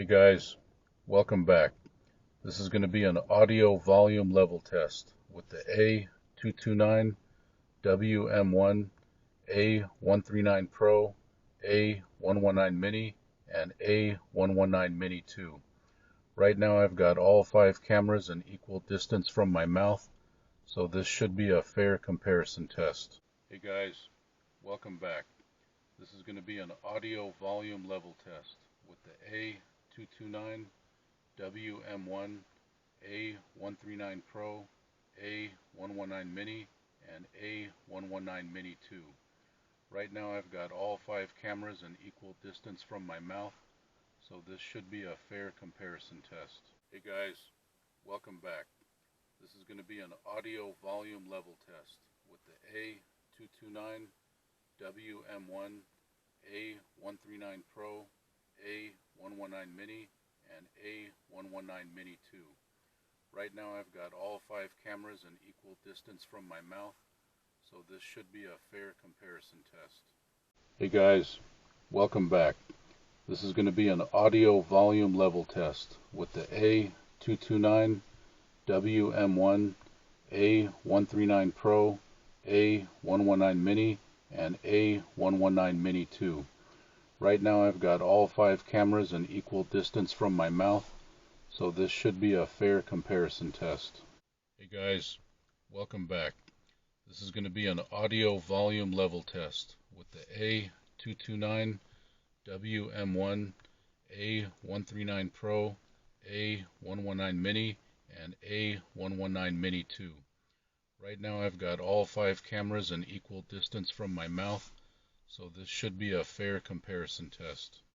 Hey guys, welcome back. This is going to be an audio volume level test with the A229, WM1, A139 Pro, A119 Mini, and A119 Mini 2. Right now I've got all 5 cameras an equal distance from my mouth, so this should be a fair comparison test. Hey guys, welcome back. This is going to be an audio volume level test with the A229, WM1, A139 Pro, A119 Mini, and A119 Mini 2. Right now I've got all 5 cameras an equal distance from my mouth, so this should be a fair comparison test. Hey guys, welcome back. This is going to be an audio volume level test with the A229, WM1, A139 Pro, A119 Mini, and A119 Mini 2. Right now I've got all 5 cameras an equal distance from my mouth, so this should be a fair comparison test. Hey guys, welcome back. This is going to be an audio volume level test with the A229, WM1, A139 Pro, A119 Mini, and A119 Mini 2. Right now I've got all 5 cameras an equal distance from my mouth, so this should be a fair comparison test. Hey guys, welcome back. This is going to be an audio volume level test with the A229, WM1, A139 Pro, A119 Mini, and A119 Mini 2. Right now I've got all 5 cameras an equal distance from my mouth, so this should be a fair comparison test.